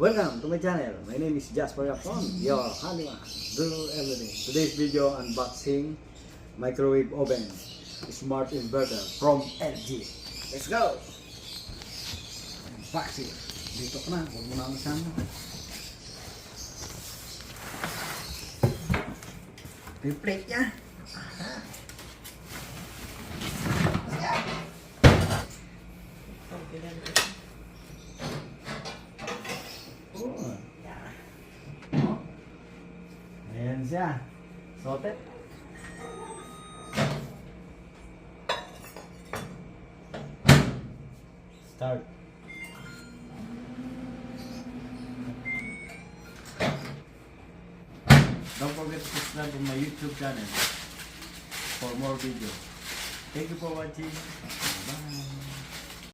Welcome to my channel. My name is Jasper, your handyman. Do everything. Today's video unboxing microwave oven, smart inverter from LG. Let's go! Unboxing. Dito ka na. Huwag mo na kasama. Replate niya. Ayan siya. Sotet. Start. Don't forget to subscribe to my YouTube channel for more videos. Thank you for watching. Bye.